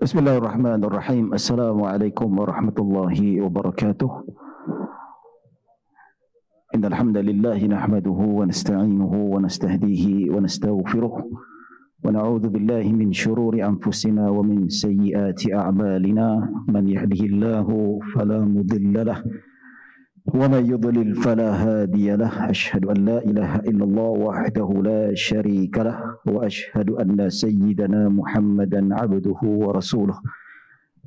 Bismillahirrahmanirrahim. Assalamualaikum warahmatullahi wabarakatuh. Innal hamdalillah nahmaduhu wa nasta'inuhu wa nastahdihi wa nastaghfiruh wa na'udzu billahi min shururi anfusina wa min sayyiati a'malina. Man yahdihillahu fala mudilla lahu wa man yudlil fala hadiya lahu. Asyhadu an la ilaha illallah wahdahu la syarika lahu wa asyhadu anna sayyidana Muhammadan abduhu wa rasuluh.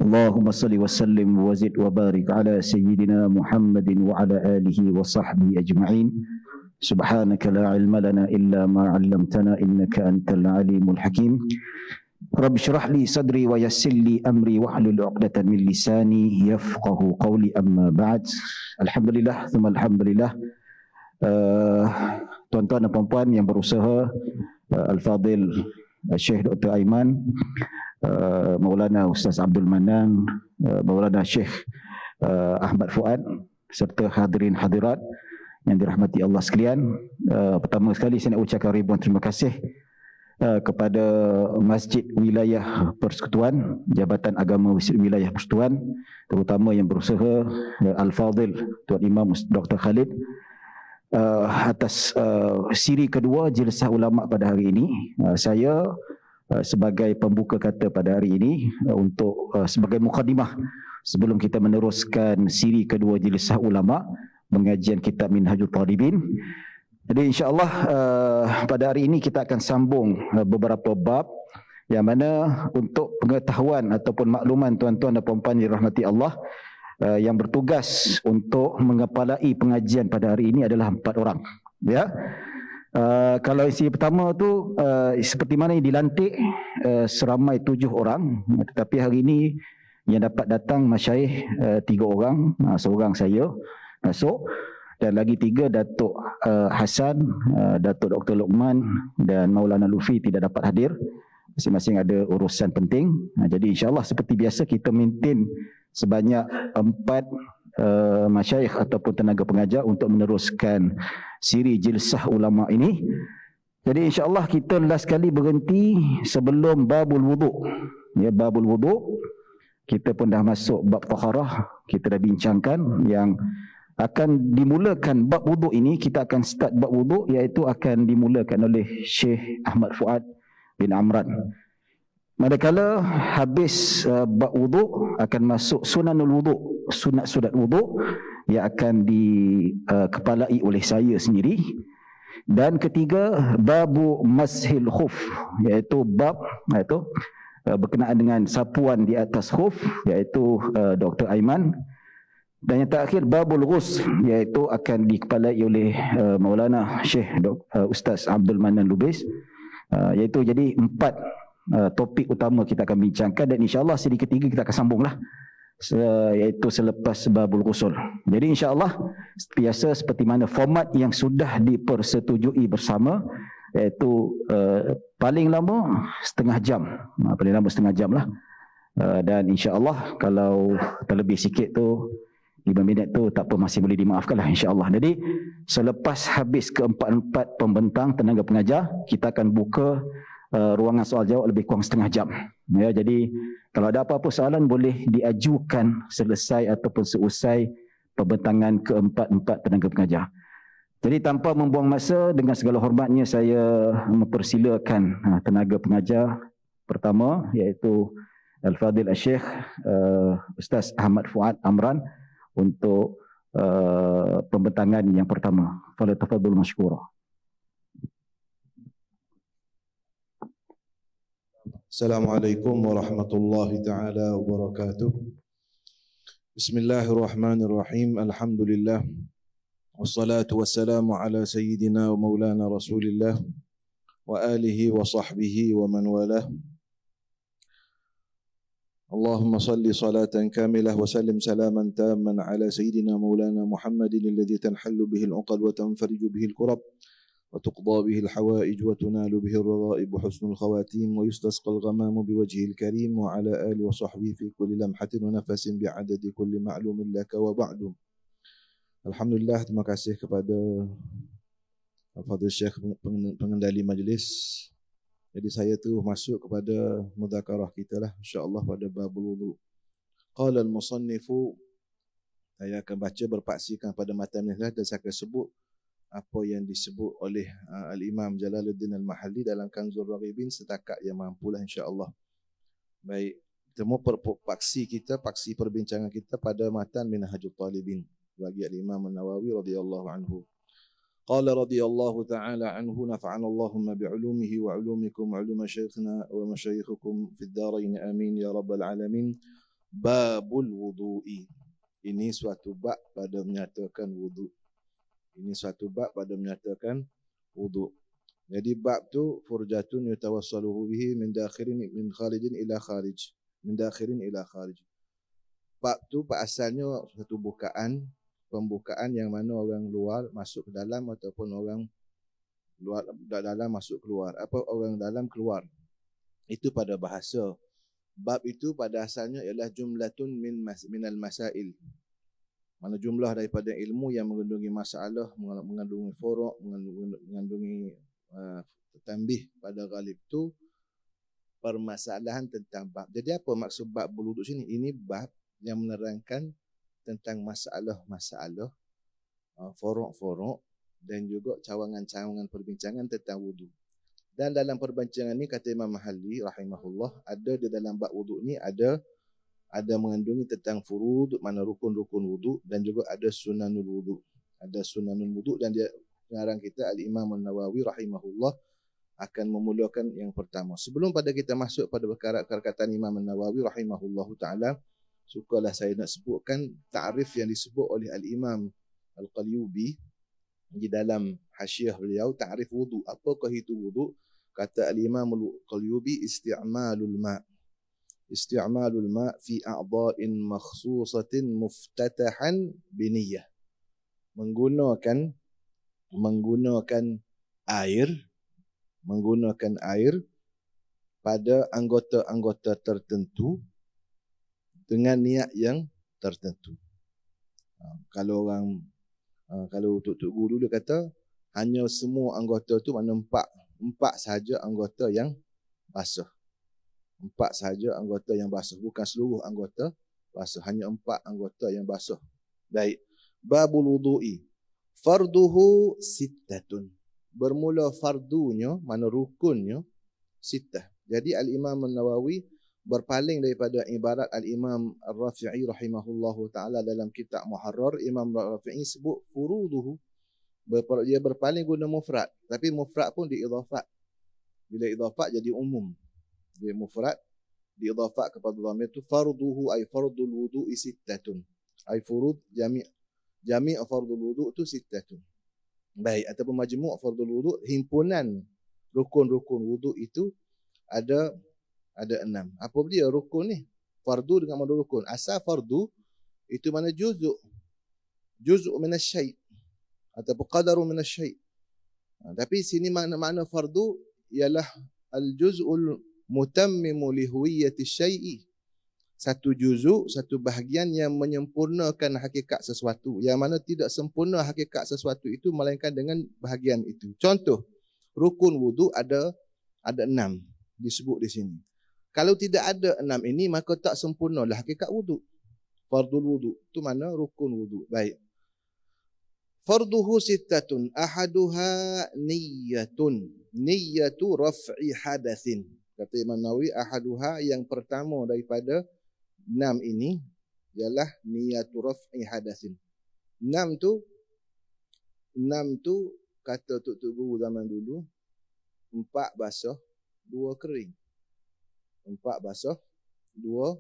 Allahumma salli wa sallim wa zid wa barik ala sayyidina Muhammadin wa ala alihi wa sahbihi ajma'in. Subhanaka la ilma lana illa ma 'allamtana innaka antal alimul hakim. Rabbi shrah li sadri wa yassir li amri wahlul 'uqdatan min lisani yafqahu qawli, amma ba'd. Alhamdulillah, thumma alhamdulillah. Tuan-tuan dan puan-puan yang berusaha, Al-Fadil Syekh Dr. Aiman, Maulana Ustaz Abdul Manan, Maulana Syekh Ahmad Fuad, serta hadirin hadirat yang dirahmati Allah sekalian. Pertama sekali saya nak ucapkan ribuan terima kasih kepada Masjid Wilayah Persekutuan, Jabatan Agama Masjid Wilayah Persekutuan, terutama yang berusaha, Al-Fadil Tuan Imam Dr. Khalid, atas siri kedua Jilsah Ulama pada hari ini. Saya sebagai pembuka kata pada hari ini untuk sebagai mukadimah sebelum kita meneruskan siri kedua Jilsah Ulama pengajian kitab Minhajul Talibin. Jadi insya-Allah pada hari ini kita akan sambung beberapa bab yang mana untuk pengetahuan ataupun makluman tuan-tuan dan puan-puan yang dirahmati Allah, yang bertugas untuk mengepalai pengajian pada hari ini adalah 4 orang. Ya. Kalau isi pertama tu seperti mana yang dilantik seramai 7 orang, tetapi hari ini yang dapat datang masyayikh 3 orang, seorang saya masuk, dan lagi 3 Datuk Hasan, Datuk Dr. Luqman dan Maulana Lufi tidak dapat hadir. Masing-masing ada urusan penting. Jadi insya-Allah seperti biasa kita maintain sebanyak 4 masyayikh ataupun tenaga pengajar untuk meneruskan siri Jilsah Ulama ini. Jadi insya-Allah kita last kali berhenti sebelum babul wuduk. Ya, babul wuduk. Kita pun dah masuk bab taharah, kita dah bincangkan yang akan dimulakan bab wuduk ini. Kita akan start bab wuduk, iaitu akan dimulakan oleh Syekh Ahmad Fuad bin Amran. Manakala habis bab wuduk akan masuk sunanul wuduk, sunat-sunat wuduk yang akan dikepalai oleh saya sendiri. Dan ketiga, babu mashil khuf, iaitu bab berkenaan dengan sapuan di atas khuf, iaitu Dr. Aiman. Dan yang terakhir babul ghus, iaitu akan dikepalai oleh Maulana Syekh Ustaz Abdul Manan Lubis. Iaitu jadi 4 topik utama kita akan bincangkan, dan insya-Allah siri ketiga kita akan sambunglah, iaitu selepas babul ghusul. Jadi insya-Allah biasa seperti mana format yang sudah dipersetujui bersama, iaitu paling lama setengah jam. Paling lama setengah jam lah. Dan insya-Allah kalau terlebih sikit tu 5 minit tu tak apa, masih boleh dimaafkan lah insya-Allah. Jadi selepas habis keempat-empat pembentang tenaga pengajar, kita akan buka ruangan soal jawab lebih kurang setengah jam. Ya, jadi kalau ada apa-apa soalan boleh diajukan selesai ataupun seusai pembentangan keempat-empat tenaga pengajar. Jadi tanpa membuang masa, dengan segala hormatnya saya mempersilakan tenaga pengajar pertama, iaitu Al-Fadil Al-Syekh Ustaz Ahmad Fuad Amran untuk pembentangan yang pertama. Falyatafadhal mashkura. Assalamualaikum warahmatullahi taala wabarakatuh. Bismillahirrahmanirrahim. Alhamdulillah. Wassalatu wassalamu ala sayyidina wa maulana Rasulillah wa alihi wa sahbihi wa man walah. اللهم صل صلاة كاملة وسلم سلاما تاما على سيدنا مولانا محمد الذي تنحل به العقد وتنفرج به الكرب وتقضى به الحوائج وتنال به الرغائب وحسن الخواتيم ويستسقى الغمام بوجهه الكريم وعلى آله وصحبه في كل لمحة ونفس بعدد كل معلوم لك وبعد. Alhamdulillah, terima kasih kepada Al-Fadhil Syekh pengendali majlis. Jadi saya terus masuk kepada mudzakarah kita lah, insya-Allah pada babul wudu. Qala al-musannifu, saya akan baca berpaksikan pada matan ini dan saya akan sebut apa yang disebut oleh Al-Imam Jalaluddin Al-Mahalli dalam Kanzul Raghibin setakat yang mampulah, insya-Allah. Baik, temu paksi kita, paksi perbincangan kita pada matan Minhajul Talibin bagi Al-Imam An-Nawawi radhiyallahu anhu. قال رضي الله تعالى عنه نفعنا اللهم بعلومه وعلومكم وعلوم شيخنا ومشايخكم في الدارين آمين يا رب العالمين. Babul wudu'i. Ini suatu bab pada menyatakan wudu. Ini suatu bab pada menyatakan wudu. Jadi bab tu furjatun yatawassaluhu bihi min dakhirin min kharijin ila kharij. Min dakhirin ila kharij. Bab tu asalnya satu pembukaan yang mana orang luar masuk ke dalam ataupun orang luar dalam masuk keluar. Apa orang dalam keluar. Itu pada bahasa. Bab itu pada asalnya ialah jumlatun minal masail. Mana jumlah daripada ilmu yang mengandungi masalah, mengandungi furu', mengandungi tambih pada ghalib tu permasalahan tentang bab. Jadi apa maksud bab berwuduk sini? Ini bab yang menerangkan tentang masalah-masalah, furu'-furu' dan juga cawangan-cawangan perbincangan tentang wudu. Dan dalam perbincangan ni kata Imam Mahalli rahimahullah, ada di dalam bab wudu ni ada mengandungi tentang furud, mana rukun-rukun wudu, dan juga ada sunanul wudu. Ada sunanul wudu dan dia pengarang kita Al-Imam An-Nawawi rahimahullah akan memulakan yang pertama. Sebelum pada kita masuk pada perkataan Imam An-Nawawi rahimahullahu taala, sukalah saya nak sebutkan ta'rif yang disebut oleh Al-Imam Al-Qalyubi di dalam hasyiah beliau, ta'rif wudu. Apakah itu wudu? Kata Al-Imam Al-Qalyubi, isti'malul ma' fi a'dha'in makhsusatin muftatahan biniyah. Menggunakan air pada anggota-anggota tertentu dengan niat yang tertentu. Kalau Tok Guru dia kata hanya semua anggota tu mana empat sahaja anggota yang basuh. Empat sahaja anggota yang basuh, bukan seluruh anggota basuh, hanya empat anggota yang basuh. Baik. Babul wudu'i. Farduhu sittatun. Bermula fardunya, mana rukunnya sittah. Jadi Al-Imam An-Nawawi berpaling daripada ibarat Al-Imam Ar-Rafi'i rahimahullahu ta'ala dalam kitab Muharrar. Imam Ar-Rafi'i sebut furuduhu. Dia berpaling guna mufrad. Tapi mufrad pun diidhafat. Bila idhafat jadi umum. Dia mufrad diidhafat kepada dhamir itu. Farduhu ay fardul wudu'i sittatun. Ay furud jami' fardul wudu' itu sittatun. Baik, ataupun majmu' fardul wudu', himpunan rukun-rukun wudu' itu ada 6. Apa dia rukun ni? Fardu dengan mana rukun? Asal fardu itu mana juz'u minasyai' ataupun qadaru minasyai'. Tapi sini makna fardu ialah al-juz'ul mutammimu li huwiyyati syai'i. Satu juzuk, satu bahagian yang menyempurnakan hakikat sesuatu. Yang mana tidak sempurna hakikat sesuatu itu melainkan dengan bahagian itu. Contoh, rukun wudu ada 6 disebut di sini. Kalau tidak ada 6 ini, maka tak sempurnalah hakikat wudu. Fardul wudu. Itu mana? Rukun wudu. Baik. Farduhu sittatun. Ahaduha niyyatun. Niyyatu raf'i hadathin. Kata Imam Nawawi, ahaduha yang pertama daripada 6 ini ialah niyyatu raf'i hadathin. 6 tu kata Tok Guru zaman dulu, 4 basah, 2 kering. 4 basah, 2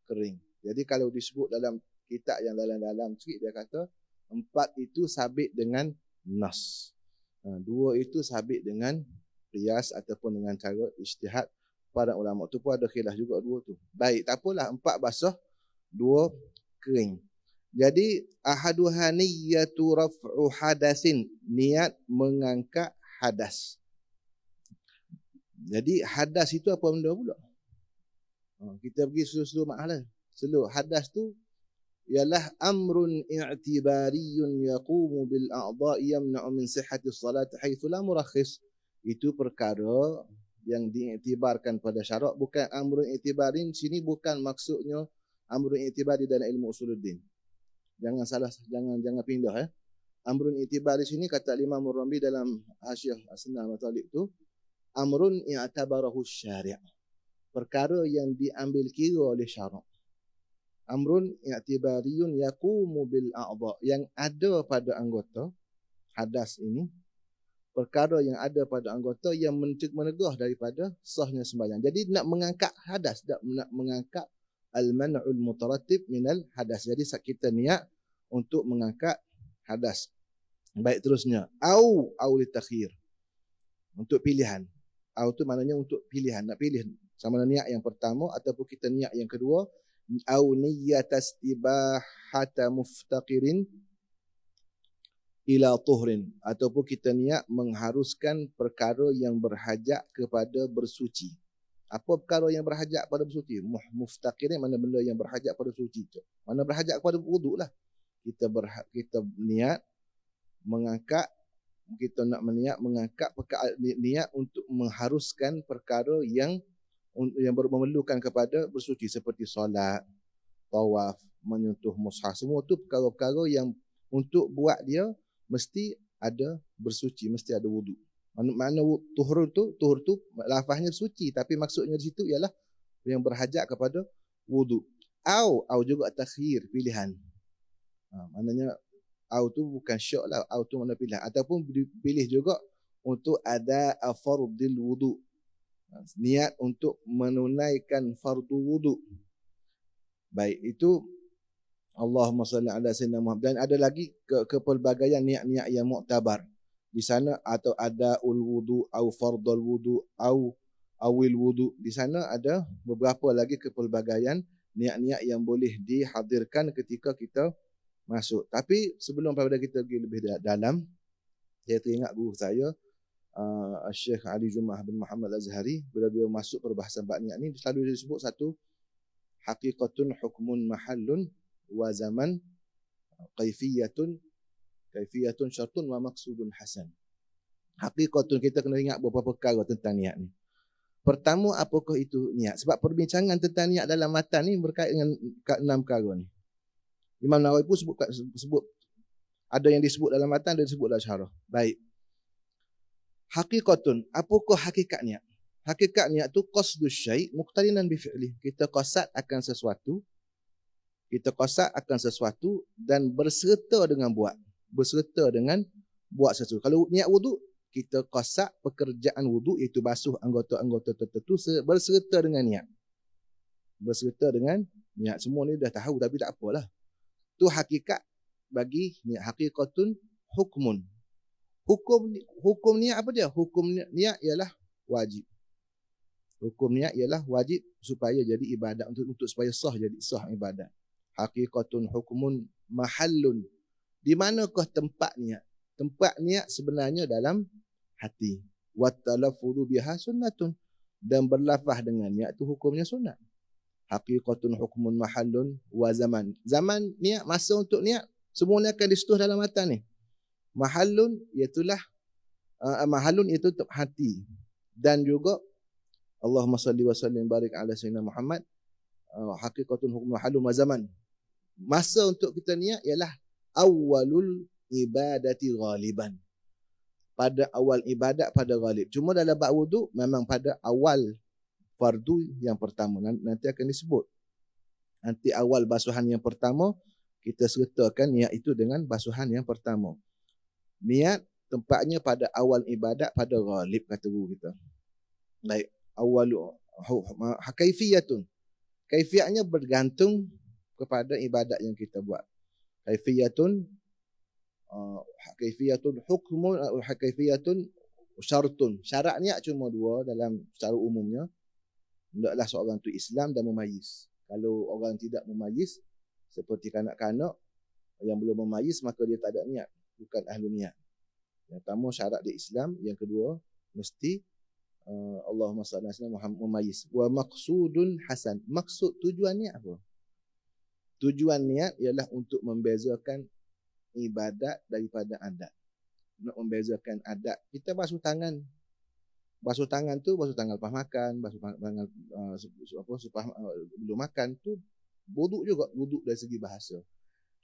kering. Jadi kalau disebut dalam kitab yang dalam-dalam sikit, dia kata 4 itu sabit dengan nas. 2 itu sabit dengan qiyas ataupun dengan cara ijtihad para ulama. Tu pun ada khilaf juga dua tu. Baik, tak apalah, 4 basah, 2 kering. Jadi ahaduha niyyatu raf'u hadasin, niat mengangkat hadas. Jadi hadas itu apa benda pula? Kita pergi seluruh makna. Seluruh hadas tu ialah amrun i'tibariyun yaqumu bil a'dha'i yamna'u min sihhati salat haitsu la murakhis. Itu perkara yang diiktibarkan pada syarak, bukan amrun i'tibarin. Sini bukan maksudnya amrun i'tibari dalam ilmu usuluddin. Jangan salah, jangan pindah. Amrun i'tibari sini kata Imam Ramli dalam Hasyiah As-Sunnah wa Talib tu, amrun i'tabarahu syari'. Perkara yang diambil kira oleh syarak. Amrun i'tibariyun yaqumu bil a'dha', yang ada pada anggota hadas ini, perkara yang ada pada anggota yang menegah daripada sahnya sembahyang. Jadi nak mengangkat hadas, nak mengangkat al-man'ul mutarattib minal hadas. Jadi kita niat untuk mengangkat hadas. Baik, terusnya au litakhir, untuk pilihan. Au tu maknanya untuk pilihan, nak pilih sama ada niat yang pertama ataupun kita niat yang kedua. Au niyyatas tibahata muftaqirin ila tuhrin, ataupun kita niat mengharuskan perkara yang berhajat kepada bersuci. Apa perkara yang berhajat pada bersuci? Muftaqirin, mana benda yang berhajat pada suci tu? Mana berhajat kepada wuduk lah. Kita niat mengangkat, kita nak meniat mengangkat niat untuk mengharuskan perkara yang memerlukan kepada bersuci, seperti solat, tawaf, menyentuh mushaf. Semua tu perkara-perkara yang untuk buat dia mesti ada bersuci, mesti ada wuduk. Mana tuhur tu lafaznya suci, tapi maksudnya di situ ialah yang berhajat kepada wuduk. Au juga takhir, pilihan. Maknanya au tu bukan syak lah, au tu mana pilihan. Ataupun pilih juga untuk ada fardil wuduk, niat untuk menunaikan fardu wuduk. Baik, itu Allahumma salli ala sayyidina Muhammad. Dan ada lagi kepelbagaian niat-niat yang muktabar di sana, atau ada ul wudu au fardul wudu au awil wudu. Di sana ada beberapa lagi kepelbagaian niat-niat yang boleh dihadirkan ketika kita masuk. Tapi sebelum pada kita pergi lebih dalam, saya teringat guru saya, Syekh Ali Jummah bin Muhammad Azhari, bila dia masuk perbahasan bab niat ni, selalu dia sebut satu, haqiqatun hukmun mahallun wa zaman kaifiyatun syartun wa maksudun hasan. Haqiqatun, kita kena ingat beberapa perkara tentang niat ni. Pertama, apakah itu niat? Sebab perbincangan tentang niat dalam matan ni berkait dengan 6 perkara ni. Imam Nawawi pun sebut ada yang disebut dalam matan, ada yang disebut dalam syarah. Baik. Haqiqatun, apakah hakikat niat? Hakikat niat tu qasdus syai' muqtarinan bi fi'li. Kita qasad akan sesuatu, dan berserta dengan buat sesuatu. Kalau niat wuduk, kita qasad pekerjaan wuduk, iaitu basuh anggota-anggota tertentu berserta dengan niat. Semua ni dah tahu, tapi tak apalah. Tu hakikat bagi niat. Haqiqatun hukmun. Hukum niat apa dia? Hukum niat ialah wajib. Hukum niat ialah wajib supaya jadi ibadat, untuk supaya jadi sah ibadat. Haqiqatun hukmun mahallun. Di manakah tempat niat? Tempat niat sebenarnya dalam hati. Wa talaffuzu biha sunnatun. Dan berlafaz dengan niat tu hukumnya sunat. Haqiqatun hukmun mahallun wa zaman. Zaman niat, masa untuk niat, semuanya akan disetuh dalam matan ni. Mahallun iaitulah mahallun itu hati, dan juga Allahumma salli wa sallim barik ala sayyidina Muhammad. Haqiqatun hukmun mahallun wa zaman. Masa untuk kita niat ialah awalul ibadati ghaliban. Pada awal ibadat pada ghalib. Cuma dalam bab wuduk memang pada awal fardu yang pertama. Nanti akan disebut. Nanti awal basuhan yang pertama, kita sertakan niat itu dengan basuhan yang pertama. Niat tempatnya pada awal ibadat pada ghalib, kata guru kita. Baik, awalu kaifiyatun. Kaifiatnya bergantung kepada ibadat yang kita buat. Kaifiyatun hukmun, kaifiyatun syartun. Syarat niat cuma 2 dalam secara umumnya. hendaklah seorang tu Islam dan memayis. Kalau orang tidak memayis, seperti kanak-kanak yang belum memayis, maka dia tak ada niat, bukan ahlu niat. Yang pertama syarat dia Islam, yang kedua mesti Allahumma salli ala Muhammad memayis. Wa maqsudun hasan. Maksud tujuan niat apa? Tujuan niat ialah untuk membezakan ibadat daripada adat. Nak membezakan adat. Kita basuh tangan. Basuh tangan tu basuh tangan lepas makan, basuh tangan belum makan tu wuduk juga, wuduk dari segi bahasa.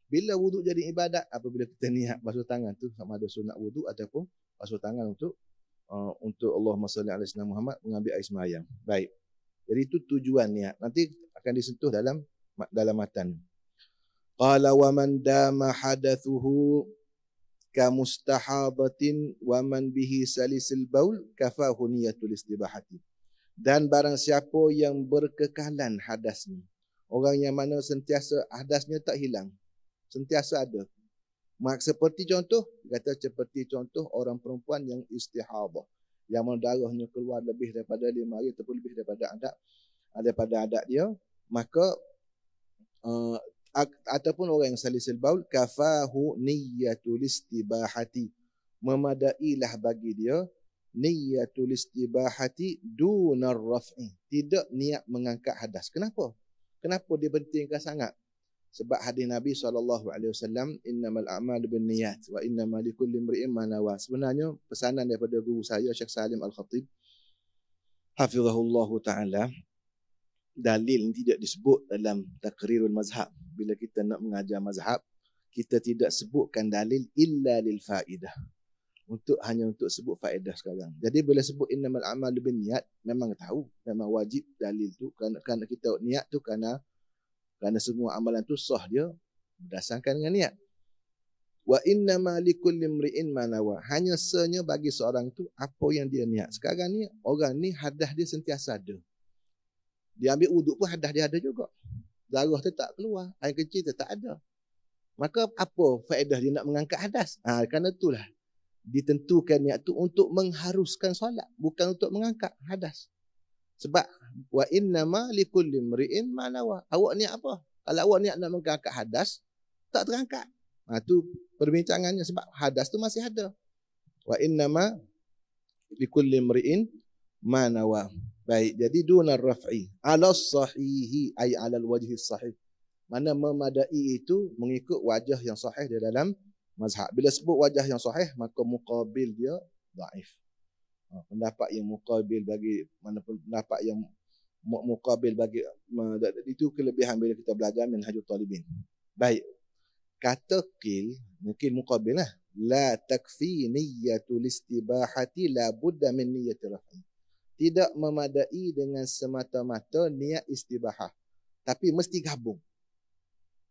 Bila wuduk jadi ibadat apabila kita niat basuh tangan tu, sama ada sunat wuduk ataupun basuh tangan untuk Allahumma salli ala Muhammad, mengambil air sembahyang. Baik. Jadi itu tujuan niat. Nanti akan disentuh dalam matan. Qala wa man dama hadathuhu kamustahadatin wa man bihi salisil baul kafahu niyatul istibahati. Dan barang siapa yang berkekalan hadasnya, orang yang mana sentiasa hadasnya tak hilang, sentiasa ada. Seperti contoh, seperti contoh orang perempuan yang istihadah, yang mana darahnya keluar lebih daripada 5 hari ataupun lebih daripada adat dia, maka ataupun orang yang salisil baul, kafahu niyatul istibahati, memadailah bagi dia niyatul istibahati dunar raf'i, tidak niat mengangkat hadas. Kenapa dia pentingkan sangat? Sebab hadis Nabi SAW, innamal a'malu binniyat wa innamal likulli imri'in ma nawa. Sebenarnya pesanan daripada guru saya Syekh Salim Al-Khatib hafizahullahu taala, dalil tidak disebut dalam taqrirul mazhab. Bila kita nak mengajar mazhab, kita tidak sebutkan dalil illa lil faedah, hanya untuk sebut faedah sekarang. Jadi bila sebut innamal a'malu binniyat, memang tahu, memang wajib dalil tu, kerana kita niat tu kerana semua amalan tu sah dia berdasarkan dengan niat. Wa innama likulli imri'in ma nawa, hanya senya bagi seorang tu apa yang dia niat. Sekarang ni orang ni hadas dia sentiasa ada. Dia ambil wuduk pun hadas dia ada juga. Darah tu tak keluar, air kecil tu tak ada. Maka apa faedah dia nak mengangkat hadas? Kerana itulah ditentukan niat tu untuk mengharuskan solat, bukan untuk mengangkat hadas. Sebab wa innama likulli imri'in ma nawa. Awak niat apa? Kalau awak niat nak mengangkat hadas, tak terangkat. Tu perbincangannya, sebab hadas tu masih ada. Wa innama likulli imri'in ma nawa. Baik, jadi dunar raf'i ala sahihi ay ala alwajhi sahih. Mana memadai itu mengikut wajah yang sahih di dalam mazhab. Bila sebut wajah yang sahih, maka muqabil dia dhaif. Pendapat yang muqabil bagi pendapat yang muqabil bagi itu kelebihan bila kita belajar Minhajul Talibin. Baik. Kata qil, mungkin muqabil lah. La takfi niyyatul istibahati la budda min niyyati raf'i. Tidak memadai dengan semata-mata niat istibahah, tapi mesti gabung.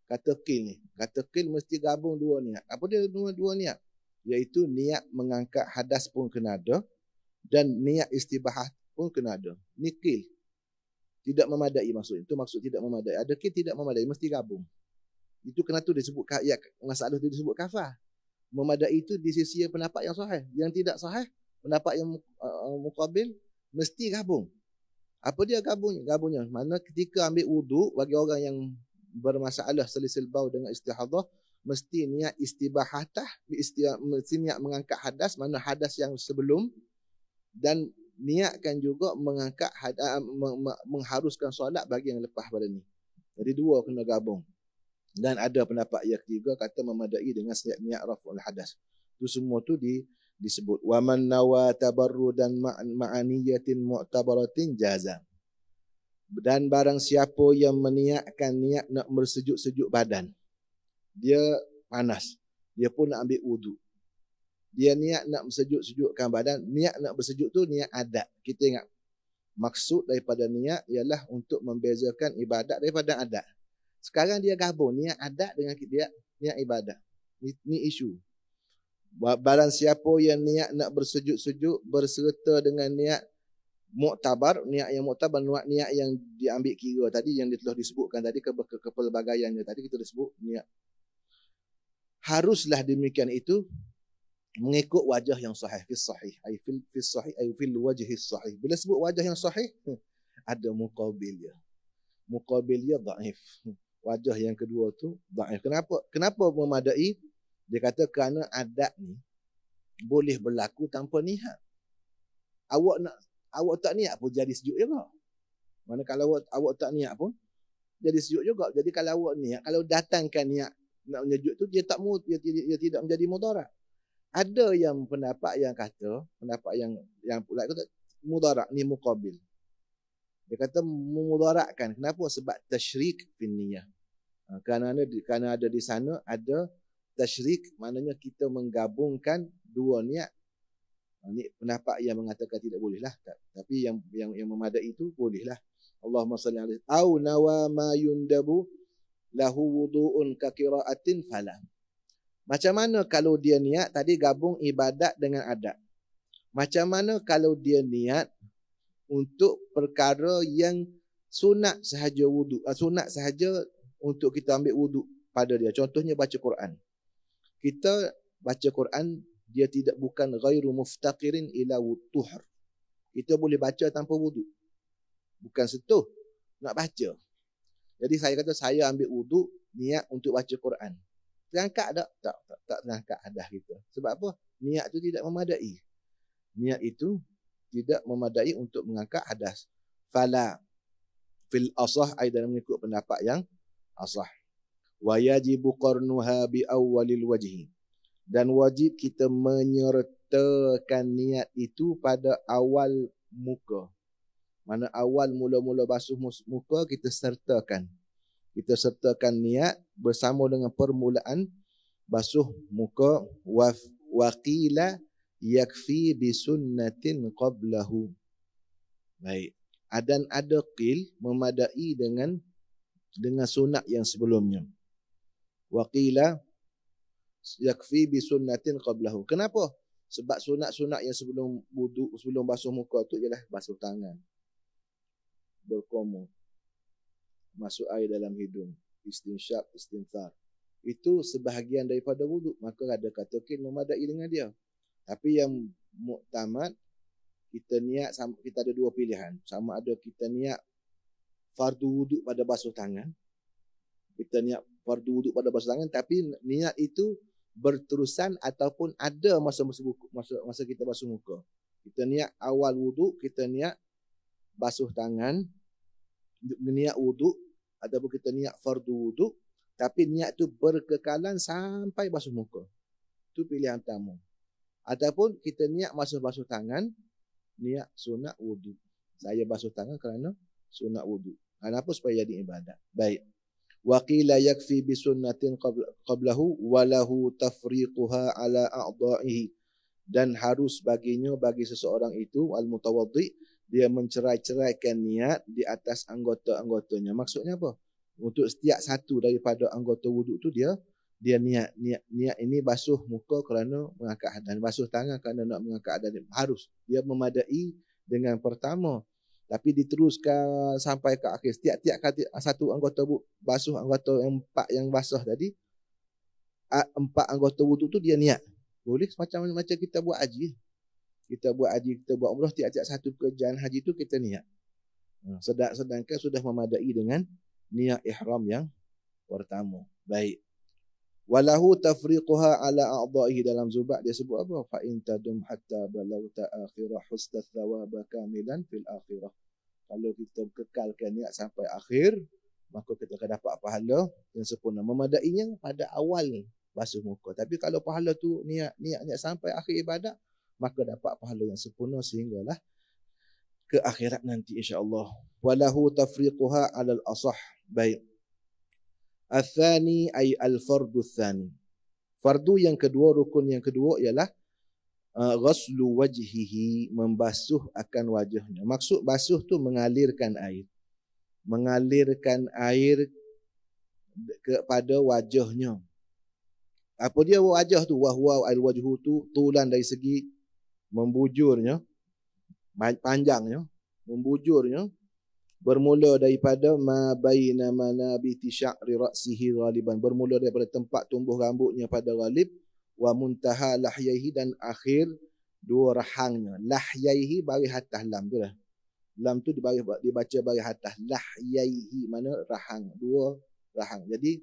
Kata qil ni, kata qil mesti gabung dua niat. Apa dia dua niat? Iaitu niat mengangkat hadas pun kena ada, dan niat istibahah pun kena ada. Ni qil. Tidak memadai maksud. Itu maksud tidak memadai. Ada qil tidak memadai, mesti gabung. Itu kenapa disebut masalah itu disebut kafah. Memadai itu di sisi pendapat yang sahih. Yang tidak sahih, pendapat yang muqabil, mesti gabung. Apa dia gabungnya? Mana ketika ambil wuduk, bagi orang yang bermasalah salisil baul dengan istihadah, mesti niat istibahatah, mesti niat mengangkat hadas, mana hadas yang sebelum, dan niatkan juga mengangkat mengharuskan solat bagi yang lepas pada ni. Jadi dua kena gabung. Dan ada pendapat yang ketiga kata memadai dengan niat raf'ul hadas. Itu semua tu disebut wa man nawa tabarrudan ma'aniyatin mu'tabaratin jaza. Dan barang siapa yang meniatkan niat nak bersejuk-sejuk badan, dia panas, dia pun nak ambil wuduk, dia niat nak bersejuk-sejukkan badan, niat nak bersejuk tu niat adat. Kita ingat maksud daripada niat ialah untuk membezakan ibadat daripada adat. Sekarang dia gabung niat adat dengan niat ibadat. Ni isu. Barang siapa yang niat nak bersejuk-sejuk berserta dengan niat muktabar, niat yang muktabar, niat yang diambil kira tadi, yang telah disebutkan tadi, kepelbagaiannya tadi kita disebut niat. Haruslah demikian itu mengikut wajah yang sahih, fis sahih ay fil sahih ay fil wajhi sahih. Bila sebut wajah yang sahih, ada muqabil dia. Muqabil dia dhaif. Wajah yang kedua tu dhaif. Kenapa memadai? Dia kata kerana adat ni boleh berlaku tanpa niat. Awak tak niat pun jadi sejuk juga. Mana kalau awak tak niat pun jadi sejuk juga. Jadi kalau awak niat, kalau datangkan niat nak menyejuk tu, dia tidak menjadi mudarat. Ada yang pendapat yang kata, pendapat yang pula kata mudarat ni muqabil. Dia kata memudaratkan. Kenapa? Sebab tasyrik fin niyah. Kerana ada di sana ada tasyrik, maknanya kita menggabungkan dua niat. Ini pendapat yang mengatakan tidak boleh lah. Tapi yang memadai itu boleh lah. Allahumma salli alaihi. Au nawa ma yundabu lahu wudu'un ka qira'atin fala. Macam mana kalau dia niat tadi gabung ibadat dengan adat? Macam mana kalau dia niat untuk perkara yang sunat sahaja wuduk, sunat sahaja untuk kita ambil wuduk pada dia. Contohnya baca Quran. Kita baca Quran, dia bukan ghairu muftaqirin ila tuhur. Kita boleh baca tanpa wuduk. Bukan sentuh, nak baca. Jadi saya kata saya ambil wuduk, niat untuk baca Quran. Terangkat tak? Tak terangkat hadas kita. Sebab apa? Niat itu tidak memadai. Niat itu tidak memadai untuk mengangkat hadas. Fala fil asah, dalam mengikut pendapat yang asah. Wa yajibu qarnuha bi awwalil wajhi. Dan wajib kita menyertakan niat itu pada awal muka. Mana awal mula-mula basuh muka kita sertakan. Kita sertakan niat bersama dengan permulaan basuh muka. Waqila yakfi bisunnatin qablahu. Baik. Dan ada qil memadai dengan sunat yang sebelumnya. Waqila yakfi bisunnatin qablahu. Kenapa? Sebab sunat-sunat yang sebelum wuduk, sebelum basuh muka tu ialah basuh tangan, berkomul, masuk air dalam hidung, istinsyaq, istinthar. Itu sebahagian daripada wuduk. Maka ada kata qil memadai dengan dia. Tapi yang muktamad, kita niat, kita ada dua pilihan. Sama ada kita niat fardu wuduk pada basuh tangan. Kita niat fardu wuduk pada basuh tangan, tapi niat itu berterusan ataupun ada masa kita basuh muka. Kita niat awal wuduk, kita niat basuh tangan, niat wuduk, ataupun kita niat fardu wuduk, tapi niat itu berkekalan sampai basuh muka. Itu pilihan pertama. Ataupun kita niat masa basuh tangan, niat sunat wuduk. Saya basuh tangan kerana sunat wuduk. Kenapa? Supaya jadi ibadat. Baik. Wa qila yakfi bi sunnatin qablahu wa lahu tafriquha ala a'dha'ihi. Dan harus baginya, bagi seseorang itu al-mutawaddi, dia mencerai-ceraikan niat di atas anggota-anggotanya. Maksudnya apa? Untuk setiap satu daripada anggota wuduk tu dia niat ini basuh muka kerana mengangkat hadas, basuh tangan kerana nak mengangkat hadas. Harus dia memadai dengan pertama, tapi diteruskan sampai ke akhir. Setiap satu anggota basuh, anggota yang empat yang basah tadi, empat anggota wuduk tu dia niat. Boleh macam kita buat haji. Kita buat haji, kita buat umrah, tiap-tiap satu pekerjaan haji tu kita niat. Sedangkan sudah memadai dengan niat ihram yang pertama. Baik. Walahu tafriquha ala a'dha'ihi, dalam Zubat dia sebut apa? Fa in tadum hatta balagta akhirah hustat thawaba kamilan fil akhirah. Kalau kita kekalkan niat sampai akhir, maka kita akan dapat pahala yang sempurna. Memadainya pada awal basuh muka. Tapi kalau pahala tu niat sampai akhir ibadat, maka dapat pahala yang sempurna sehinggalah ke akhirat nanti insya-Allah. Walahu tafriquha ala al-asah. Baik. Al-thani ay al-fardu al-thani. Fardu yang kedua, rukun yang kedua ialah ghaslu wajhihi, membasuh akan wajahnya. Maksud basuh tu mengalirkan air. Mengalirkan air kepada wajahnya. Apa dia wajah tu? Wahwa al-wajhu tu tulan dari segi membujurnya, panjangnya, membujurnya, bermula daripada ma baina manabiti sya'ri ra'sihi ghaliban, bermula daripada tempat tumbuh rambutnya pada ghalib, wa muntaha lahyaihi, dan akhir dua rahangnya. Lahyaihi bagi atas lam tu lah. Lam tu dibaca bagi atas. Lahyaihi, mana rahang. Dua rahang. Jadi,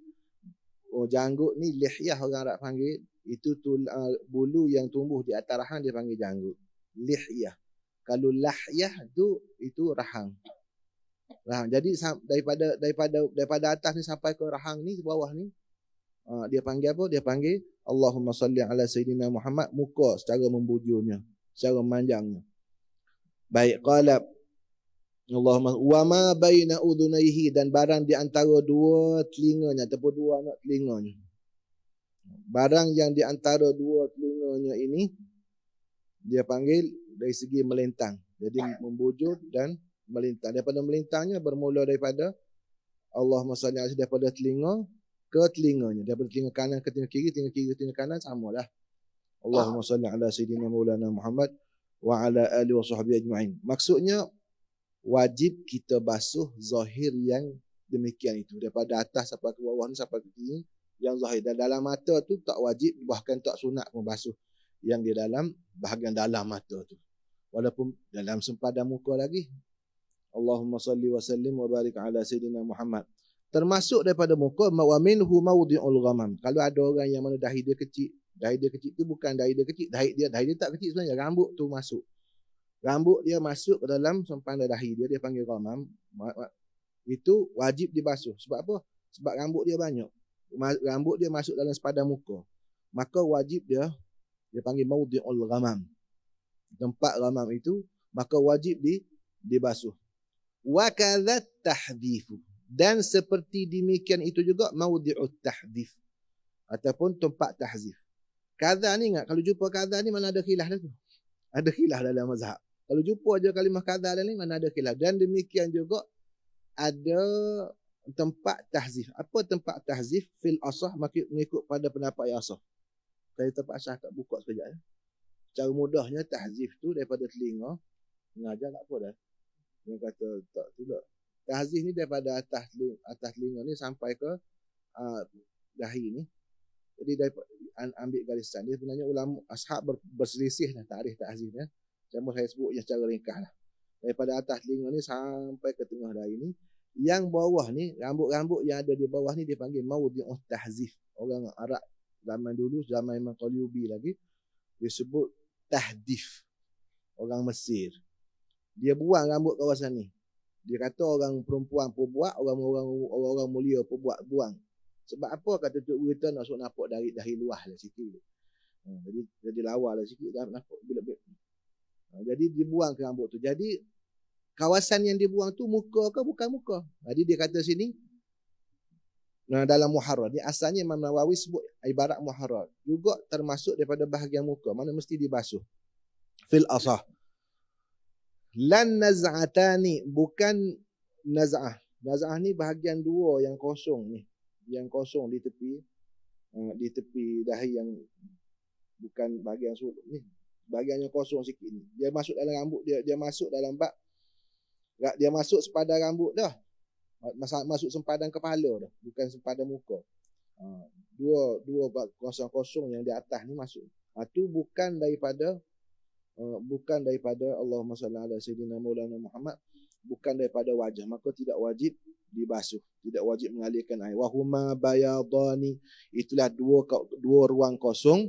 janggut ni lihyah orang Arab panggil. Itu bulu yang tumbuh di atas rahang dia panggil janggut. Lihyah. Kalau lahyah tu, itu rahang. Rahang. Jadi daripada atas ni sampai ke rahang ni, bawah ni, dia panggil apa? Dia panggil Allahumma salli ala Sayyidina Muhammad, muka secara membujurnya, secara memanjangnya. Baik, qala Allahumma wa ma baina udhunaihi, dan barang di antara dua telinganya ataupun dua anak telinganya. Barang yang di antara dua telinganya ini dia panggil dari segi melintang. Jadi membujur dan melintang. Daripada melintangnya bermula daripada Allahumma salli ala, daripada telinga ke telinganya. Daripada telinga kanan ke telinga kiri, telinga kiri ke telinga kanan, samalah. Allahumma salli ala Sayyidina Maulana Muhammad wa ala alihi wa sahbihi ajma'in. Maksudnya wajib kita basuh zahir yang demikian itu. Daripada atas sampai ke bawah ni sampai ke sini yang zahir. Dan dalam mata tu tak wajib, bahkan tak sunat pun basuh yang di dalam bahagian dalam mata tu. Walaupun dalam sempadan muka lagi. Allahumma salli wa sallim wa barik ala Sayyidina Muhammad. Termasuk daripada muka, wa minhu mawdi'ul ghamam. Kalau ada orang yang mana dahi dia kecil tu bukan dahi dia kecil, dahi dia tak kecil sebenarnya, rambut tu masuk. Rambut dia masuk ke dalam sempadan dahi dia, dia panggil ghamam. Itu wajib dibasuh. Sebab apa? Sebab rambut dia banyak. Rambut dia masuk dalam sempadan muka. Maka wajib dia panggil mawdi'ul ghamam. Tempat ghamam itu, maka wajib dibasuh. Wa kadza tahdhifu. Dan seperti demikian itu juga mawdi'ut tahdhif ataupun tempat tahzif. Kadza ni ingat, kalau jumpa kadza ni mana ada khilaf dah tu. Ada khilaf dalam mazhab. Kalau jumpa je kalimah kadza ni mana ada khilaf. Dan demikian juga ada tempat tahzif. Apa tempat tahzif? Fil asah, mengikut pada pendapat yang asah. Saya terpaksa kat buka sekejap ya. Cara mudahnya tahzif tu daripada telinga, mengajar tak apa dah. Yang kata tak tu tak. Tahzif ni daripada atas telinga ni sampai ke dahi ni. Jadi daripada ambil garisan. Dia sebenarnya ulama ashab berselisih lah tarikh tahzif ya. Cuma saya sebut yang secara ringkas lah. Daripada atas telinga ni sampai ke tengah dahi ni. Yang bawah ni, rambut-rambut yang ada di bawah ni dia panggil mawdi'ut tahzif. Orang Arab zaman dulu, zaman Imam Qalyubi lagi, disebut tahdif. Orang Mesir. Dia buang rambut kawasan ni. Dia kata orang perempuan pun buat, orang mulia pun buang. Sebab apa kata Tok Berita nak nampak dari dahi luar lah sikit. Jadi lawa lah sikit dah nampak bila. Jadi dibuang ke rambut tu. Jadi kawasan yang dibuang tu muka ke bukan muka. Jadi dia kata sini dalam muharrar. Dia asalnya Imam Nawawi sebut ibarat muharrar. Juga termasuk daripada bahagian muka. Mana mesti dibasuh. Fil asah. Lan naz'atani, bukan naz'ah. Naz'ah ni bahagian dua yang kosong ni. Yang kosong di tepi dahi yang bukan bahagian suluk ni. Bahagian yang kosong sikit ni. Dia masuk dalam rambut dia masuk dalam bab. Dia masuk sepadan rambut dah. Masuk sempadan kepala dah, bukan sempadan muka. Dua bab kosong-kosong yang di atas ni masuk. Tu bukan daripada Allahumma salli ala Sayyidina Maulana Muhammad, bukan daripada wajah, maka tidak wajib dibasuh, tidak wajib mengalirkan air. Wahuma bayadani, itulah dua ruang kosong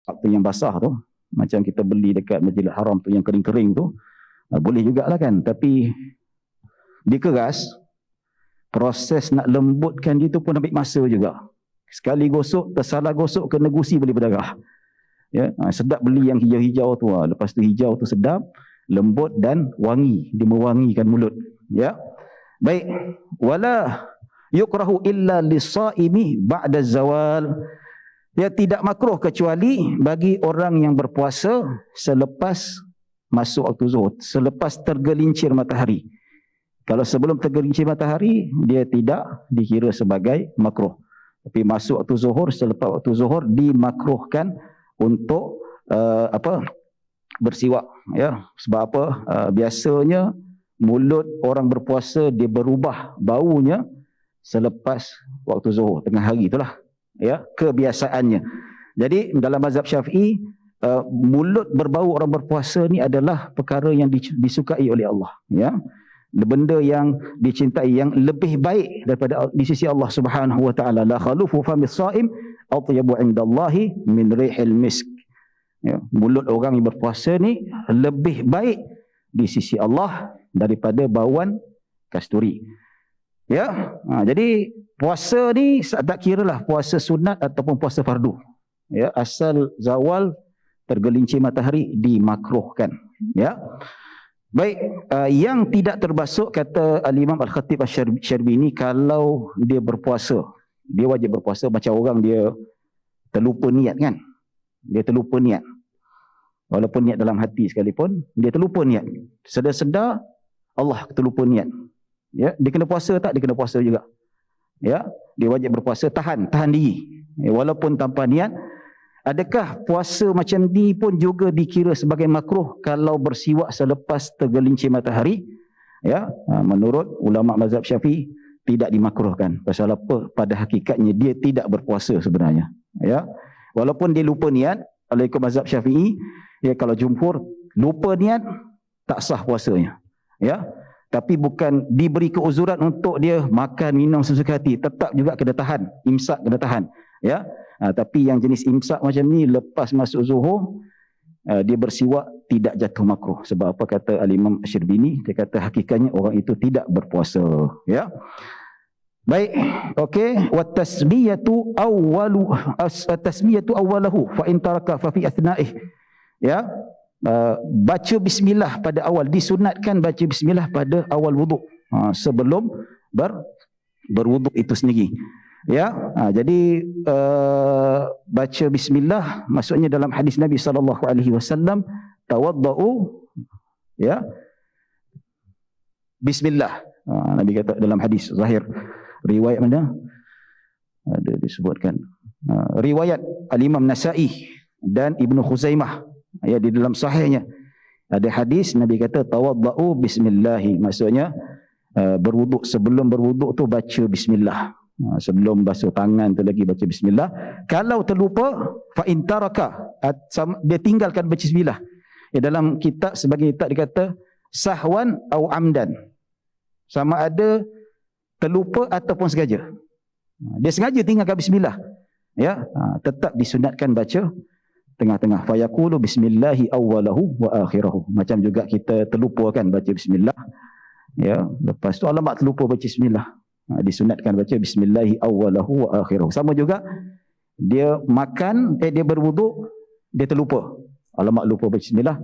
tu yang basah tu, macam kita beli dekat Masjidil Haram tu yang kering-kering tu, boleh jugalah kan. Tapi dikeras, proses nak lembutkan dia tu pun ambil masa juga. Sekali gosok, tersalah gosok, kena gusi boleh berdarah. Ya, sedap beli yang hijau-hijau tu. Lepas tu hijau tu sedap, lembut dan wangi. Dia mewangikan mulut. Ya. Baik. Wala yukrahu illa lisaimi ba'da zawal. Dia tidak makruh kecuali bagi orang yang berpuasa selepas masuk waktu zuhur, selepas tergelincir matahari. Kalau sebelum tergelincir matahari, dia tidak dikira sebagai makruh. Tapi masuk waktu zuhur, selepas waktu zuhur dimakruhkan untuk bersiwak. Ya, sebab apa? Biasanya mulut orang berpuasa dia berubah baunya selepas waktu zuhur, tengah hari itulah. Ya, kebiasaannya. Jadi dalam mazhab Syafi'i, mulut berbau orang berpuasa ni adalah perkara yang disukai oleh Allah. Ya, benda yang dicintai, yang lebih baik daripada di sisi Allah Subhanahu wa taala. La khalufu famis shaim atyabu indallahi min rihil misk. Ya, mulut orang yang berpuasa ni lebih baik di sisi Allah daripada bauan kasturi. Ya, jadi puasa ni tak kiralah puasa sunat ataupun puasa fardu. Ya, asal zawal tergelincir matahari dimakruhkan. Ya. Baik, yang tidak terbasuh kata Al-Imam Al-Khatib Asy-Syarbini, kalau dia berpuasa, dia wajib berpuasa. Macam orang dia terlupa niat kan. Dia terlupa niat. Walaupun niat dalam hati sekalipun, dia terlupa niat. Sedar-sedar Allah terlupa niat. Ya, dia kena puasa tak? Dia kena puasa juga. Ya, dia wajib berpuasa, tahan diri. Ya, walaupun tanpa niat. Adakah puasa macam ni pun juga dikira sebagai makruh kalau bersiwak selepas tergelincir matahari? Ya, menurut ulama mazhab Syafi'i tidak dimakruhkan. Pasal apa? Pada hakikatnya dia tidak berpuasa sebenarnya. Ya, walaupun dia lupa niat, kalau ikut mazhab Syafi'i, ya, kalau jumhur lupa niat tak sah puasanya. Ya. Tapi bukan diberi keuzuran untuk dia makan, minum sesuka hati. Tetap juga kena tahan. Imsak kena tahan. Ya. Tapi yang jenis imsak macam ni, lepas masuk zuhur, dia bersiwak tidak jatuh makruh. Sebab apa kata Al-Imam Asy-Syarbini? Dia kata hakikatnya orang itu tidak berpuasa. Ya. Baik. Okey. Wa tasmiyatu awwalahu fa in taraka fa fi athna'ih. Ya. Baca bismillah pada awal, disunatkan baca bismillah pada awal wuduk, sebelum berwuduk itu sendiri. Ya, jadi baca bismillah maksudnya dalam hadis Nabi SAW, tawaddau, ya, bismillah. Nabi kata dalam hadis zahir, riwayat mana? Ada disebutkan. Riwayat Al-Imam Nasa'i dan Ibnu Khuzaimah. Ya, di dalam sahihnya ada hadis Nabi kata tawaddau bismillahi, maksudnya berwuduk, sebelum berwuduk tu baca bismillah. Sebelum basuh tangan tu lagi baca bismillah. Kalau terlupa fa in taraka, dia tinggalkan baca bismillah. Ya, dalam kitab sebagai kitab dikata sahwan au amdan. Sama ada terlupa ataupun sengaja. Dia sengaja tinggalkan bismillah. Ya, tetap disunatkan baca tengah-tengah. Fayaqulu bismillahi awwalahu wa akhirahu. Macam juga kita terlupa kan baca bismillah. Ya, lepas tu alamak terlupa baca bismillah. Disunatkan baca bismillahi awwalahu wa akhirahu. Sama juga dia makan, dia berwuduk, dia terlupa. Alamak lupa baca bismillah.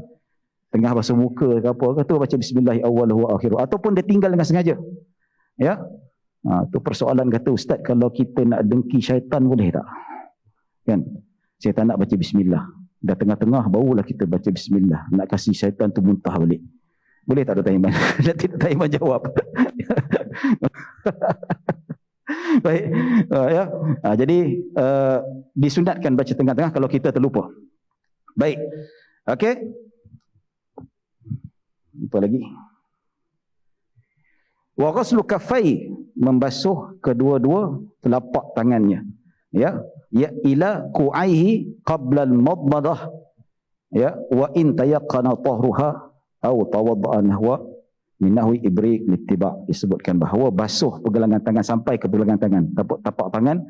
Tengah basuh muka ke apa ke tu baca bismillahi awwalahu wa akhirahu, ataupun dia tinggal dengan sengaja. Ya. Tu persoalan kata ustaz, kalau kita nak dengki syaitan boleh tak? Kan? Syaitan nak baca bismillah. Dah tengah-tengah barulah kita baca bismillah. Nak kasih syaitan tu muntah balik. Boleh tak Dr. Iman? Nanti Dr. Iman jawab. Baik. Ya. Jadi disunatkan baca tengah-tengah kalau kita terlupa. Baik. Okey. Apa lagi? Wa ghaslu kaffai, membasuh kedua-dua telapak tangannya. Ya. Ya ila ku'aihi qabla al-madmadah, ya, wa in tayaqqana tahruha aw tawadda'a nahwa min nahwi ibrik littiba'. Disebutkan bahawa basuh pergelangan tangan sampai ke pergelangan tangan, tapak tangan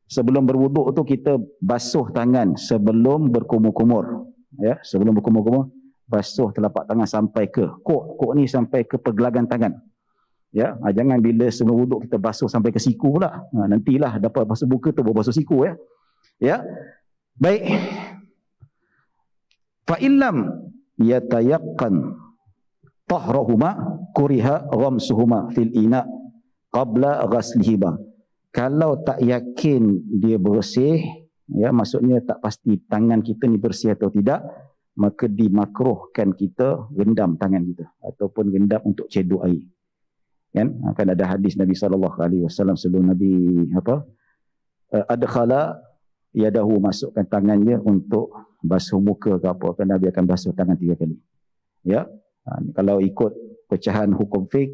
sebelum berwuduk tu kita basuh tangan sebelum berkumur-kumur. Ya, sebelum berkumur-kumur, basuh telapak tangan sampai ke kok ni, sampai ke pergelangan tangan. Ya, jangan bila sebelum wuduk kita basuh sampai ke siku pula. Nantilah dapat basuh muka tu baru basuh siku ya. Ya. Baik. Fa illam yatayaqqan tahrahuma kuriha ghamsuhuma fil ina qabla ghaslihima. Kalau tak yakin dia bersih, ya, maksudnya tak pasti tangan kita ni bersih atau tidak, maka dimakruhkan kita rendam tangan kita ataupun rendam untuk cedok air. Kan? Akan ada hadis Nabi SAW sebelum Nabi adkhala yadahu, masukkan tangannya untuk basuh muka ke apa, kan Nabi akan basuh tangan 3 kali. Ya. Kalau ikut pecahan hukum fiqh,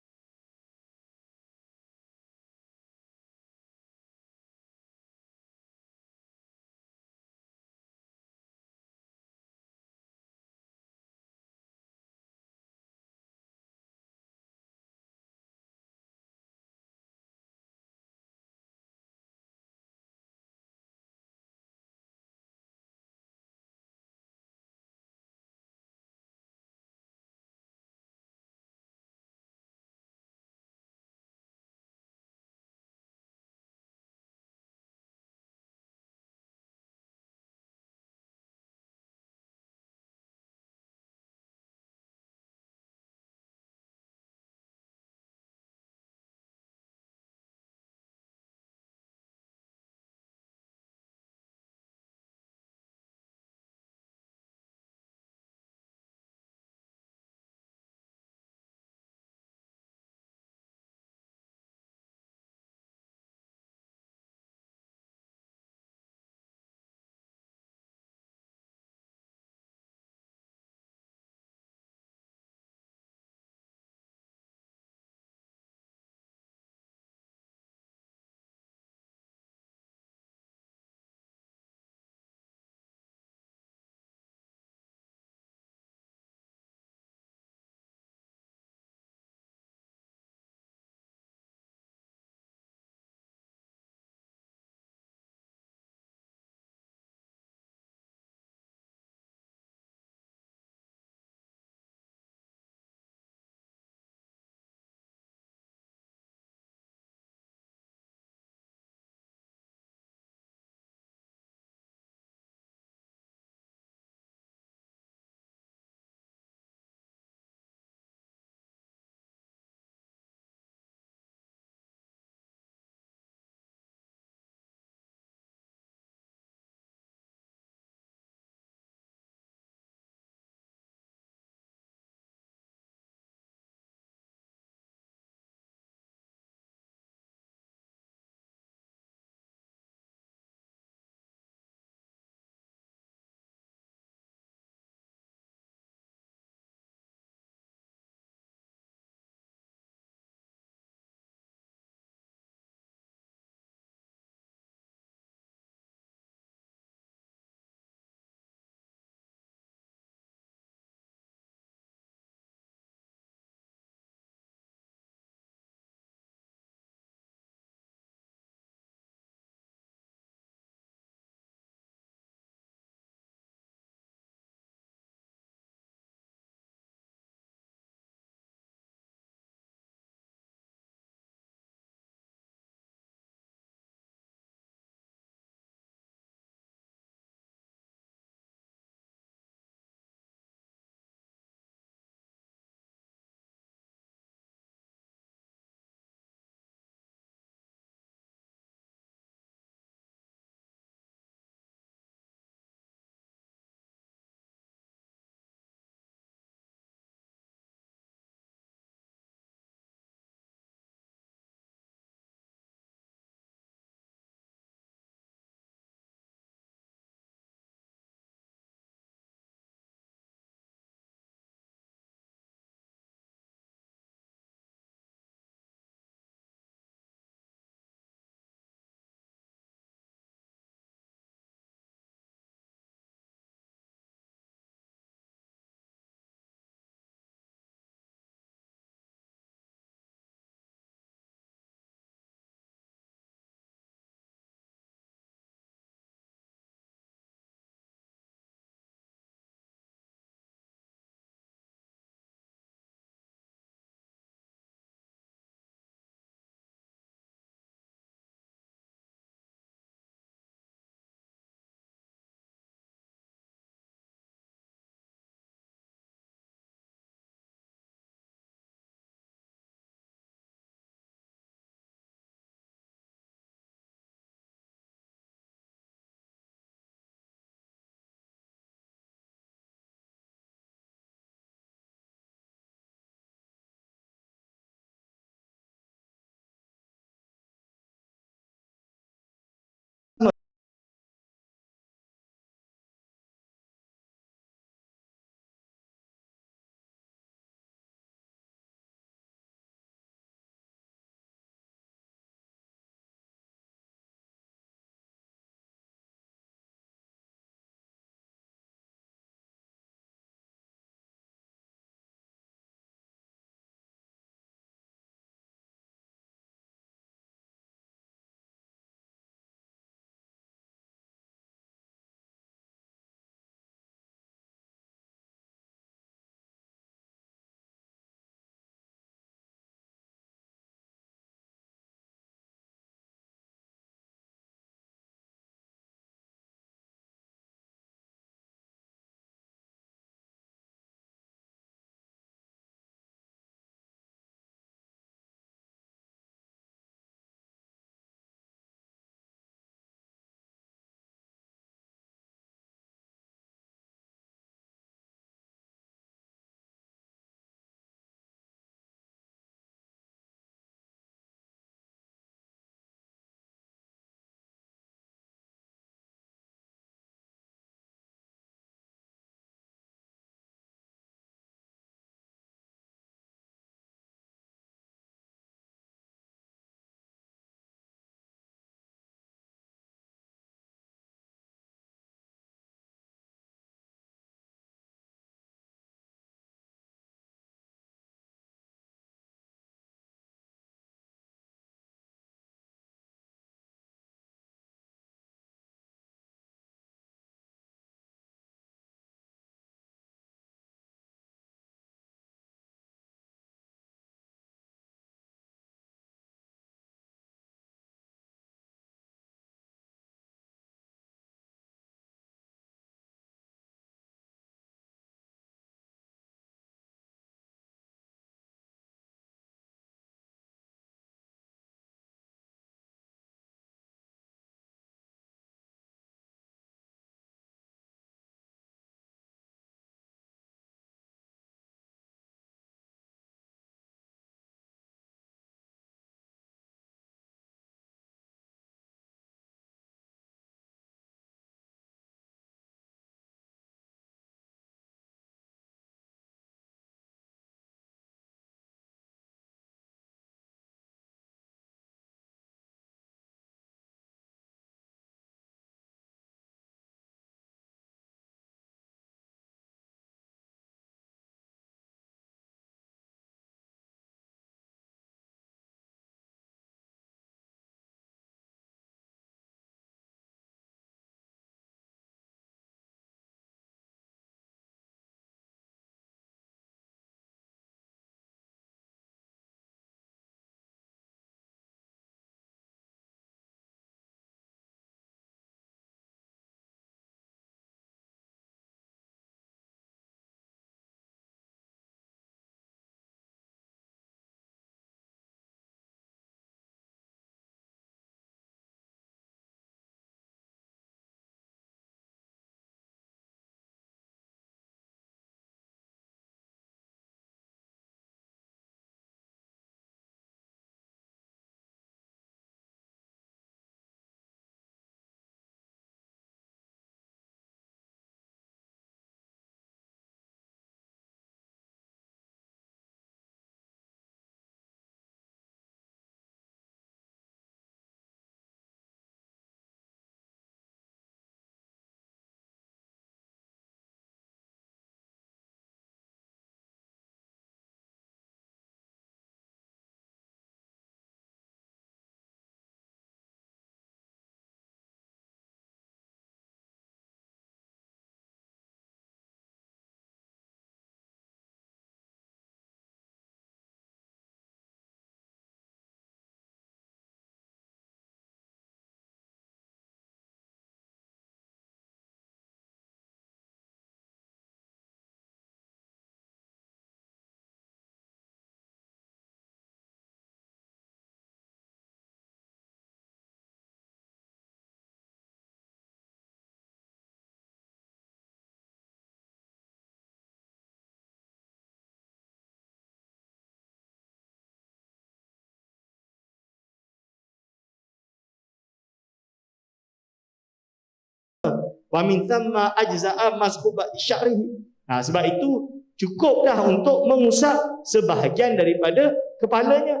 Wa min thamma ajza'a mashu ba'di sya'rihi. Sebab itu cukup dah untuk mengusap sebahagian daripada kepalanya.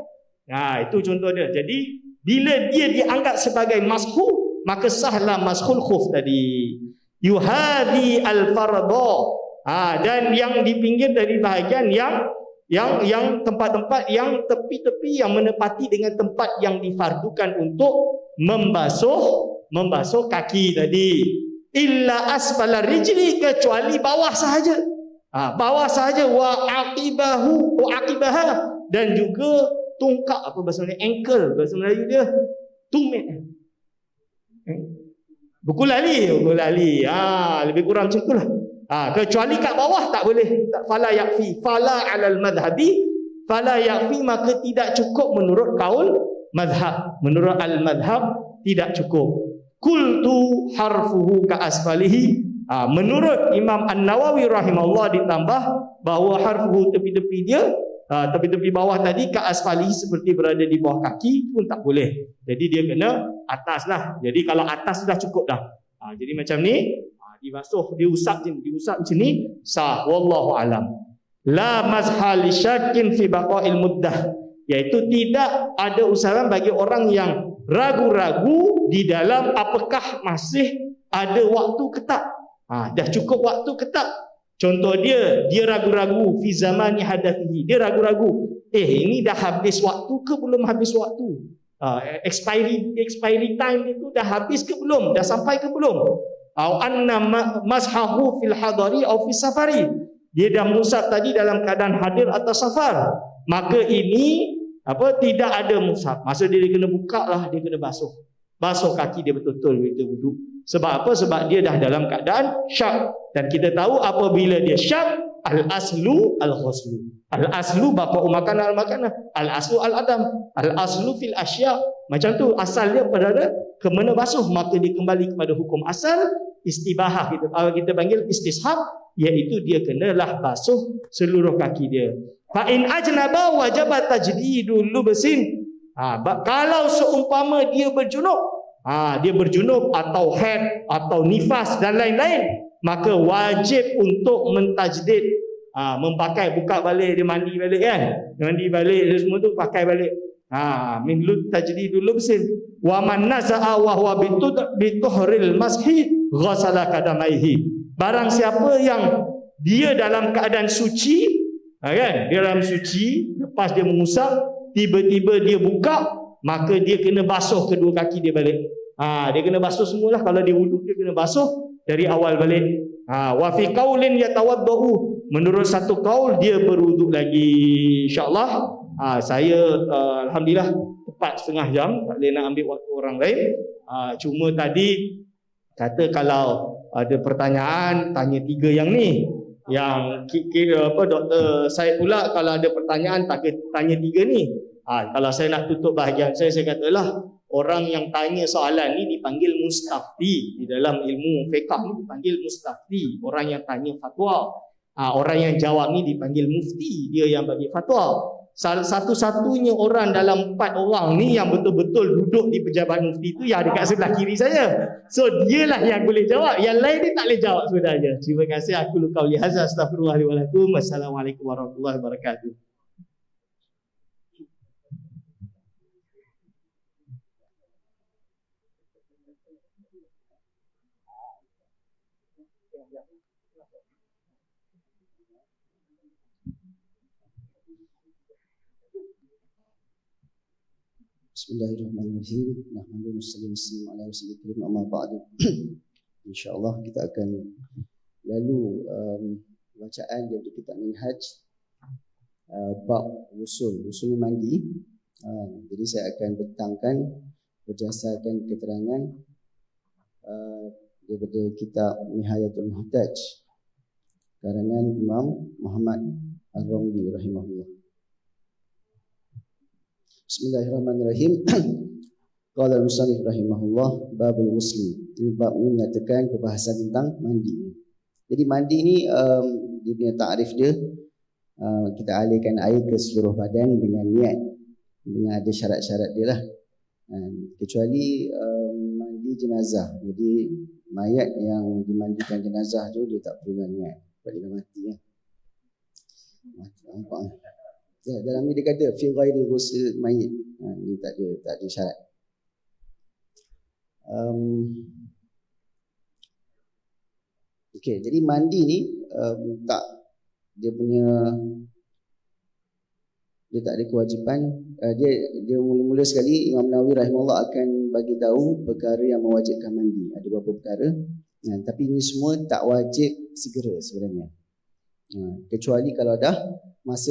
Itu contoh dia. Jadi bila dia dianggap sebagai mashu, maka sahlah mashul khuf tadi. Yuhadi al-fardha. Dan yang di pinggir dari bahagian yang tempat-tempat yang tepi-tepi yang menepati dengan tempat yang difardukan untuk membasuh kaki tadi. Illa asfala rijli, kecuali bawah sahaja. Bawah sahaja. Wa aqibaha, dan juga tungkak, apa bahasa Melayu, ankle bahasa Melayu dia, tumit. Bukulali. Lebih kurang macam itulah. Kecuali kat bawah tak boleh. Fala yakfi, fala alal madhabi, fala yakfi, maka tidak cukup menurut kaul madhab. Menurut al-madhab tidak cukup. Qultu harfuhu ka asfalihi. Menurut Imam An-Nawawi rahimahullah ditambah bahawa harfuhu tepi-tepi dia, tepi-tepi bawah tadi ka asfalihi, seperti berada di bawah kaki pun tak boleh. Jadi dia kena atas lah. Jadi kalau atas sudah cukup dah. Jadi macam ni, dibasuh, diusap macam ni, sah. Wallahu alam. La mazha li syakin fi baqa'il muddah, iaitu tidak ada usaharan bagi orang yang ragu-ragu di dalam apakah masih ada waktu ke tak. Dah cukup waktu ke tak. Contoh dia ragu-ragu fi zamani hadathihi, dia ragu-ragu, ini dah habis waktu ke belum habis waktu. Expiry time itu dah habis ke belum, dah sampai ke belum. Au anna mashahu fil hadari au fis safari, dia dah musab tadi dalam keadaan hadir atau safar, maka ini tidak ada musab. Maksud dia kena buka lah, dia kena basuh kaki dia betul-betul begitu wuduk. Sebab apa? Sebab dia dah dalam keadaan syak. Dan kita tahu apabila dia syak, al-aslu al-ghuslu. Al-aslu baqa'u makanah al-makanah, al-aslu al-adam, al-aslu fil asya. Macam tu asal dia pada kemana basuh, maka dia kembali kepada hukum asal istibahah. Kita panggil istishab, iaitu dia kenalah basuh seluruh kaki dia. Fa in ajnaba wajaba tajdidul lubsin. Kalau seumpama dia berjunub atau haid atau nifas dan lain-lain, maka wajib untuk mentajdid, memakai, buka balik, dia mandi balik kan, mandi balik dia semua tu pakai balik. Min tajdidul lubsin. Wa man naza'a wa huwa bituhril mashi ghasala kadamaihi. Barang siapa yang dia dalam keadaan suci, kan, dia dalam suci, lepas dia mengusap, tiba-tiba dia buka, maka dia kena basuh kedua kaki dia balik. Dia kena basuh semualah. Kalau dia wuduk, dia kena basuh dari awal balik. Wa fi qaulin yatawaddau, menurut satu kaul dia berwuduk lagi. InsyaAllah saya alhamdulillah tepat setengah jam, tak boleh nak ambil waktu orang lain. Cuma tadi kata kalau ada pertanyaan, tanya 3 yang ni. Yang Dr. Syed pula kalau ada pertanyaan tanya 3 ni. Kalau saya nak tutup bahagian saya katalah, orang yang tanya soalan ni dipanggil mustafti. Di dalam ilmu fiqh ni dipanggil mustafti, orang yang tanya fatwa. Orang yang jawab ni dipanggil mufti, dia yang bagi fatwa. Satu-satunya orang dalam 4 orang ni yang betul-betul duduk di pejabat mufti tu yang dekat sebelah kiri saya. So dialah yang boleh jawab, yang lain ni tak boleh jawab sebenarnya. Terima kasih. Aku qauli hadza, astaghfirullah li wa lakum. Wassalamualaikum warahmatullahi wabarakatuh. Bismillahirrahmanirrahim. Nahmaduhu wa sallallahu ala rasulillah amma ba'du. Insyaallah kita akan lalu bacaan daripada kitab Minhaj bab usul mandi. Jadi saya akan bentangkan berdasarkan keterangan daripada kitab Nihayatul Muhtaj karangan Imam Muhammad Ar-Ramli rahimahullah. Bismillahirrahmanirrahim. Qala al-musannif rahimahullah babul ghusli. Ini bab ini menyatakan perbahasan tentang mandi. Jadi mandi ni dia punya takrif dia, kita alirkan air ke seluruh badan dengan niat, dengan ada syarat-syarat dia lah. Kecuali mandi mandi jenazah. Jadi mayat yang dimandikan jenazah tu dia tak perlu niat sebab dia dah mati kan. Nampak kan? Ya, dalam ni dia kata fi ghairi ghusl mayit. Dia tak ada syarat. Okey, jadi mandi ni tak ada kewajipan. Dia mula-mula sekali Imam Nawawi rahimahullah akan bagi tahu perkara yang mewajibkan mandi. Ada beberapa perkara. Tapi ini semua tak wajib segera sebenarnya. Kecuali kalau dah masa dah